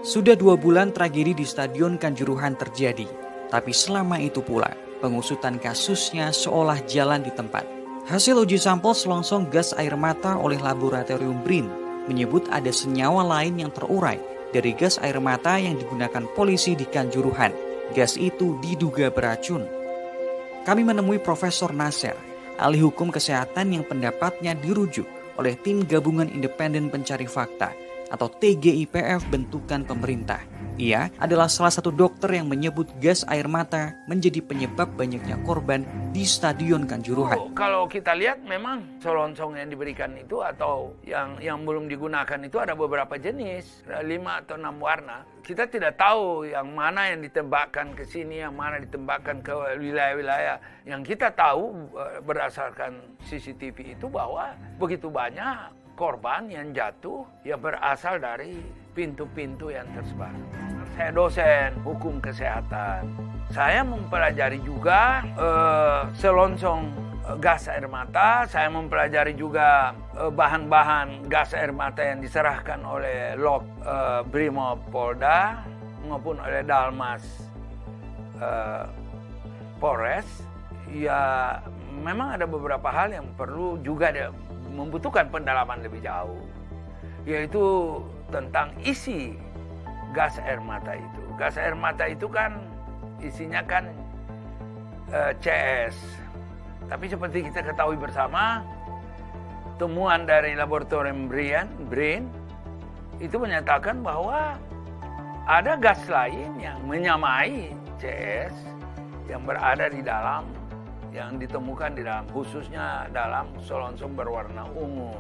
Sudah 2 bulan tragedi di Stadion Kanjuruhan terjadi, tapi selama itu pula pengusutan kasusnya seolah jalan di tempat. Hasil uji sampel selongsong gas air mata oleh laboratorium BRIN menyebut ada senyawa lain yang terurai dari gas air mata yang digunakan polisi di Kanjuruhan. Gas itu diduga beracun. Kami menemui Profesor Nasir, ahli hukum kesehatan yang pendapatnya dirujuk oleh Tim Gabungan Independen Pencari Fakta atau TGIPF bentukan pemerintah. Ia adalah salah satu dokter yang menyebut gas air mata menjadi penyebab banyaknya korban di Stadion Kanjuruhan. Kalau kita lihat memang selongsong yang diberikan itu atau yang belum digunakan itu ada beberapa jenis, 5 atau 6 warna. Kita tidak tahu yang mana yang ditembakkan ke sini, yang mana ditembakkan ke wilayah-wilayah. Yang kita tahu berdasarkan CCTV itu bahwa begitu banyak korban yang jatuh yang berasal dari pintu-pintu yang tersebar. Saya dosen hukum kesehatan. Saya mempelajari juga selongsong gas air mata. Saya mempelajari juga bahan-bahan gas air mata yang diserahkan oleh Lok Brimob Polda maupun oleh Dalmas Polres. Ya memang ada beberapa hal yang perlu juga membutuhkan pendalaman lebih jauh, yaitu tentang isi gas air mata itu. Gas air mata itu kan isinya kan CS. Tapi seperti kita ketahui bersama, temuan dari laboratorium BRIN itu menyatakan bahwa ada gas lain yang menyamai CS yang berada di dalam, yang ditemukan di dalam, khususnya dalam selongsong berwarna ungu.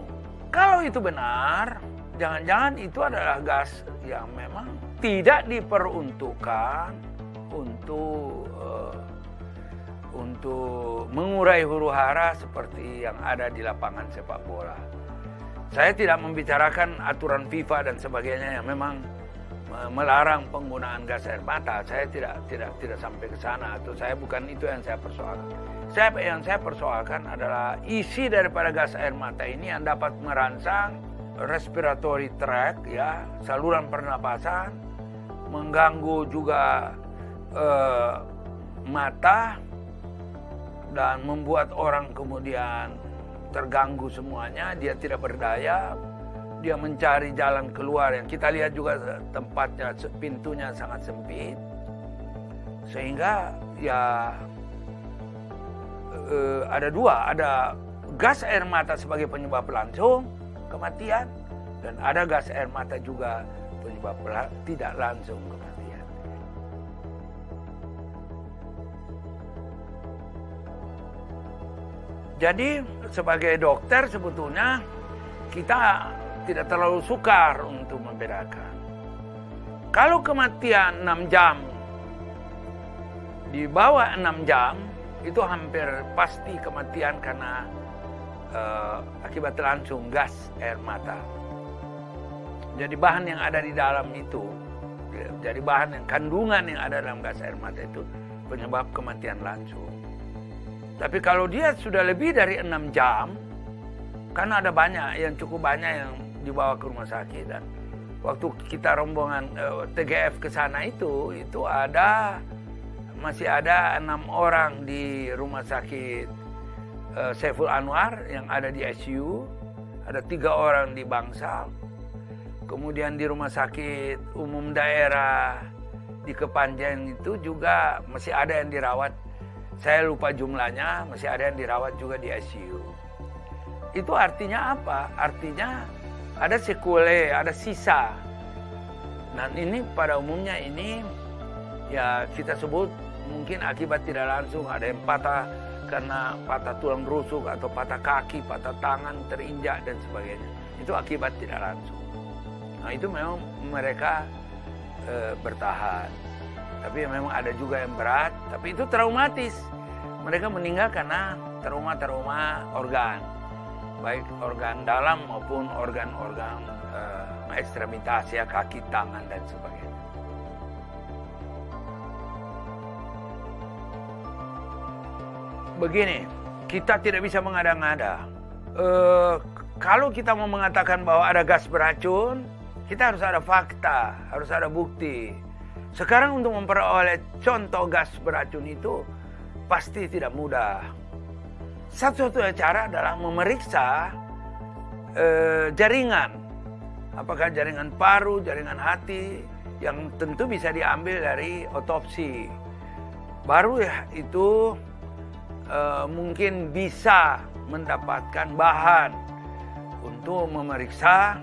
Kalau itu benar, jangan-jangan itu adalah gas yang memang tidak diperuntukkan untuk mengurai huru-hara seperti yang ada di lapangan sepak bola. Saya tidak membicarakan aturan FIFA dan sebagainya yang memang melarang penggunaan gas air mata. Saya tidak sampai ke sana, atau saya bukan itu yang saya persoalkan. Yang saya persoalkan adalah isi daripada gas air mata ini yang dapat merangsang respiratory tract, ya, saluran pernapasan, mengganggu juga mata dan membuat orang kemudian terganggu semuanya. Dia tidak berdaya. Dia mencari jalan keluar yang kita lihat juga tempatnya, pintunya sangat sempit. Sehingga ya ada dua, ada gas air mata sebagai penyebab langsung kematian, dan ada gas air mata juga penyebab tidak langsung kematian. Jadi sebagai dokter sebetulnya kita tidak terlalu sukar untuk membedakan. Kalau kematian 6 jam, di bawah 6 jam, itu hampir pasti kematian karena akibat langsung gas air mata. Jadi bahan yang ada di dalam itu, jadi bahan yang kandungan yang ada dalam gas air mata itu penyebab kematian langsung. Tapi kalau dia sudah lebih dari 6 jam, karena ada banyak, yang cukup banyak yang dibawa ke rumah sakit, dan waktu kita rombongan TGF ke sana itu masih ada 6 orang di rumah sakit Saiful Anwar yang ada di ICU, ada 3 orang di Bangsal, kemudian di rumah sakit umum daerah di Kepanjen itu juga masih ada yang dirawat. Saya lupa jumlahnya, masih ada yang dirawat juga di ICU. Itu artinya apa? Artinya ada sekule, ada sisa. Nah ini pada umumnya ini ya kita sebut mungkin akibat tidak langsung. Ada yang patah karena patah tulang rusuk, atau patah kaki, patah tangan, terinjak dan sebagainya. Itu akibat tidak langsung. Nah itu memang mereka bertahan. Tapi memang ada juga yang berat, tapi itu traumatis. Mereka meninggal karena trauma organ. Baik organ dalam maupun organ-organ ekstremitas, ya, kaki, tangan, dan sebagainya. Begini, kita tidak bisa mengada-ngada. Kalau kita mau mengatakan bahwa ada gas beracun, Kita harus ada fakta, harus ada bukti. Sekarang untuk memperoleh contoh gas beracun itu pasti tidak mudah. Satu-satunya cara adalah memeriksa jaringan. Apakah jaringan paru, jaringan hati, yang tentu bisa diambil dari otopsi. Baru ya itu mungkin bisa mendapatkan bahan untuk memeriksa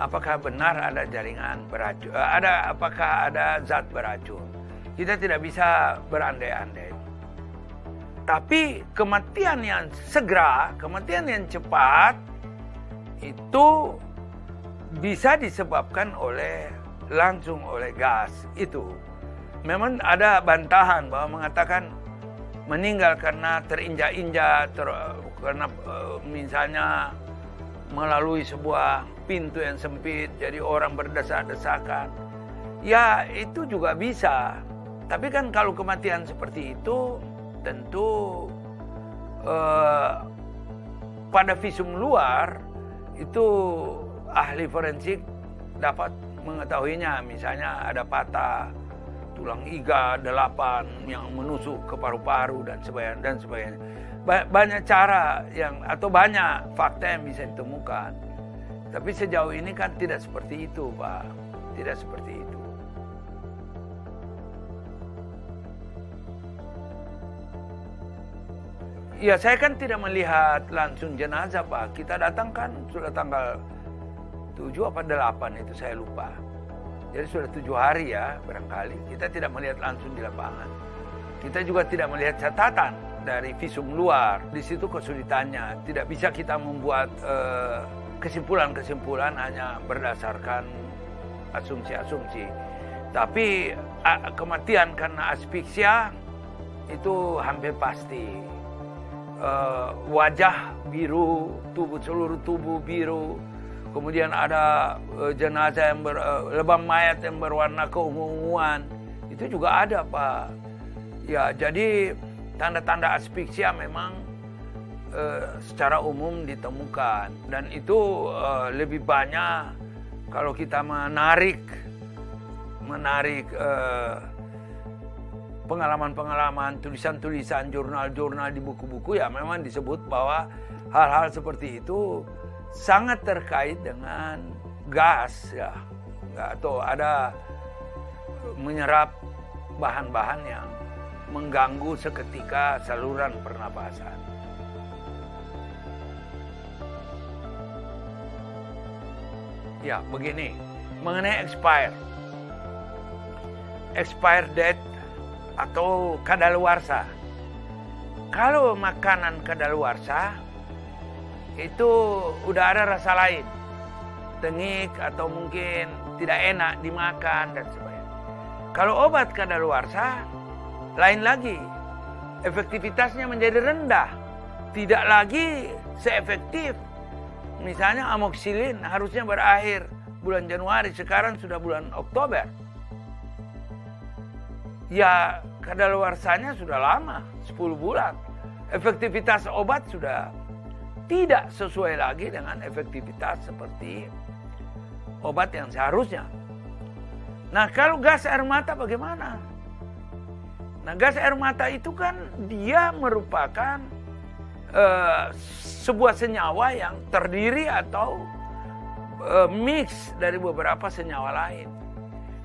apakah benar ada jaringan beracun, apakah ada zat beracun. Kita tidak bisa berandai-andai. Tapi kematian yang segera, kematian yang cepat itu bisa disebabkan langsung oleh gas itu. Memang ada bantahan bahwa mengatakan meninggal karena terinjak-injak, karena misalnya melalui sebuah pintu yang sempit, jadi orang berdesak-desakan. Ya, itu juga bisa. Tapi kan kalau kematian seperti itu, tentu pada visum luar, itu ahli forensik dapat mengetahuinya. Misalnya ada patah tulang iga 8 yang menusuk ke paru-paru dan sebagainya. Banyak cara atau banyak fakta yang bisa ditemukan. Tapi sejauh ini kan tidak seperti itu, Pak. Tidak seperti itu. Ya, saya kan tidak melihat langsung jenazah, Pak. Kita datang kan sudah tanggal 7 apa 8 itu saya lupa. Jadi sudah 7 hari ya barangkali. Kita tidak melihat langsung di lapangan. Kita juga tidak melihat catatan dari visum luar. Di situ kesulitannya. Tidak bisa kita membuat kesimpulan-kesimpulan hanya berdasarkan asumsi-asumsi. Tapi kematian karena asfiksia itu hampir pasti. Wajah biru, seluruh tubuh biru. Kemudian ada jenazah yang lebam mayat yang berwarna keungu-unguan. Itu juga ada, Pak. Ya, jadi tanda-tanda asfiksia memang secara umum ditemukan. Dan itu lebih banyak kalau kita menarik pengalaman-pengalaman, tulisan-tulisan, jurnal-jurnal di buku-buku, ya memang disebut bahwa hal-hal seperti itu sangat terkait dengan gas, ya, atau ada menyerap bahan-bahan yang mengganggu seketika saluran pernapasan. Ya, begini, mengenai expired date atau kadaluarsa. Kalau makanan kadaluarsa itu udah ada rasa lain, tengik atau mungkin tidak enak dimakan dan sebagainya. Kalau obat kadaluarsa lain lagi, efektivitasnya menjadi rendah, tidak lagi seefektif. Misalnya amoxicillin harusnya berakhir bulan Januari, sekarang sudah bulan Oktober. Ya, kadaluarsanya sudah lama, 10 bulan. Efektivitas obat sudah tidak sesuai lagi dengan efektivitas seperti obat yang seharusnya. Nah, kalau gas air mata bagaimana? Nah, gas air mata itu kan dia merupakan sebuah senyawa yang terdiri atau mix dari beberapa senyawa lain.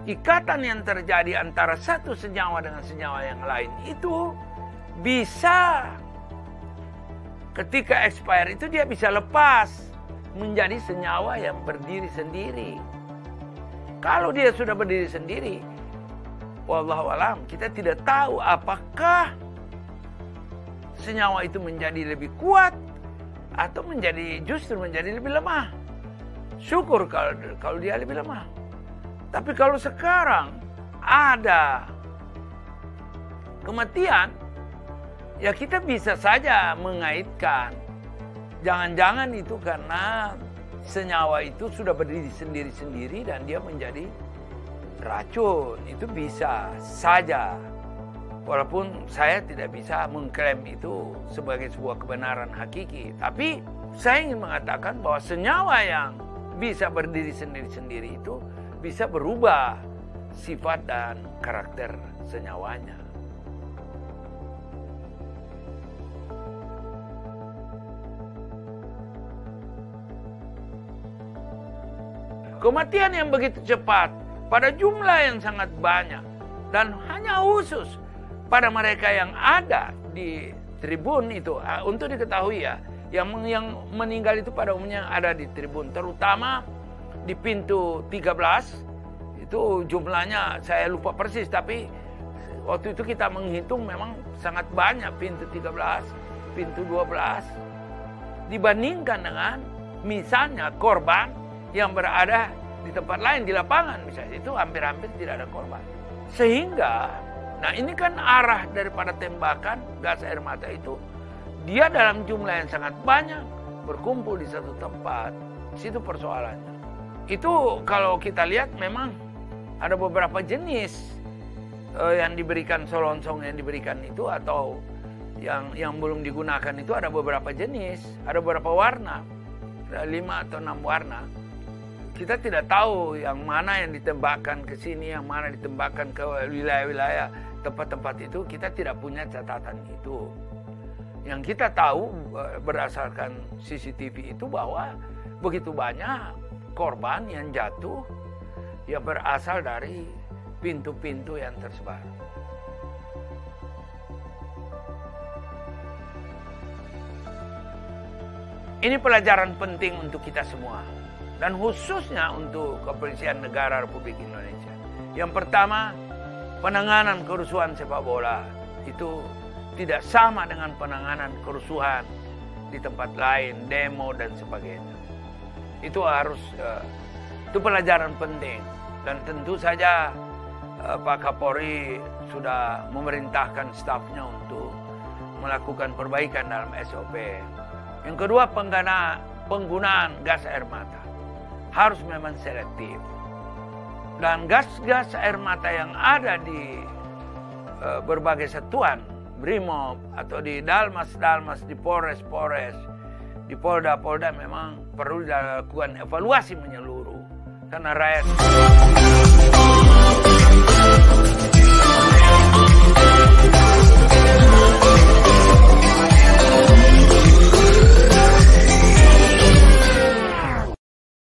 Ikatan yang terjadi antara satu senyawa dengan senyawa yang lain itu bisa, ketika expire itu dia bisa lepas menjadi senyawa yang berdiri sendiri. Kalau dia sudah berdiri sendiri, wallahu alam, kita tidak tahu apakah senyawa itu menjadi lebih kuat atau justru menjadi lebih lemah. Syukur kalau dia lebih lemah. Tapi kalau sekarang ada kematian, ya kita bisa saja mengaitkan. Jangan-jangan itu karena senyawa itu sudah berdiri sendiri-sendiri dan dia menjadi racun. Itu bisa saja. Walaupun saya tidak bisa mengklaim itu sebagai sebuah kebenaran hakiki. Tapi saya ingin mengatakan bahwa senyawa yang bisa berdiri sendiri-sendiri itu bisa berubah sifat dan karakter senyawanya. Kematian yang begitu cepat pada jumlah yang sangat banyak dan hanya khusus pada mereka yang ada di tribun itu. Untuk diketahui ya, yang meninggal itu pada umumnya ada di tribun, terutama di pintu 13. Itu jumlahnya saya lupa persis, tapi waktu itu kita menghitung memang sangat banyak pintu 13, pintu 12 dibandingkan dengan misalnya korban yang berada di tempat lain di lapangan, misalnya itu hampir-hampir tidak ada korban. Sehingga, nah ini kan arah daripada tembakan gas air mata itu, dia dalam jumlah yang sangat banyak berkumpul di satu tempat. Situ persoalannya. Itu kalau kita lihat memang ada beberapa jenis yang diberikan selongsong yang diberikan itu atau yang belum digunakan itu ada beberapa jenis, ada beberapa warna, ada 5 atau 6 warna. Kita tidak tahu yang mana yang ditembakkan ke sini, yang mana ditembakkan ke wilayah-wilayah tempat-tempat itu, kita tidak punya catatan itu. Yang kita tahu berdasarkan CCTV itu bahwa begitu banyak korban yang jatuh yang berasal dari pintu-pintu yang tersebar. Ini pelajaran penting untuk kita semua, dan khususnya untuk Kepolisian Negara Republik Indonesia. Yang pertama, penanganan kerusuhan sepak bola itu tidak sama dengan penanganan kerusuhan di tempat lain, demo dan sebagainya. Itu harus, itu pelajaran penting. Dan tentu saja Pak Kapolri sudah memerintahkan stafnya untuk melakukan perbaikan dalam SOP. Yang kedua, penggunaan gas air mata harus memang selektif. Dan gas-gas air mata yang ada di berbagai satuan, Brimob atau di Dalmas, di Polres, di Polda memang perlu dilakukan evaluasi menyeluruh. Karena rakyat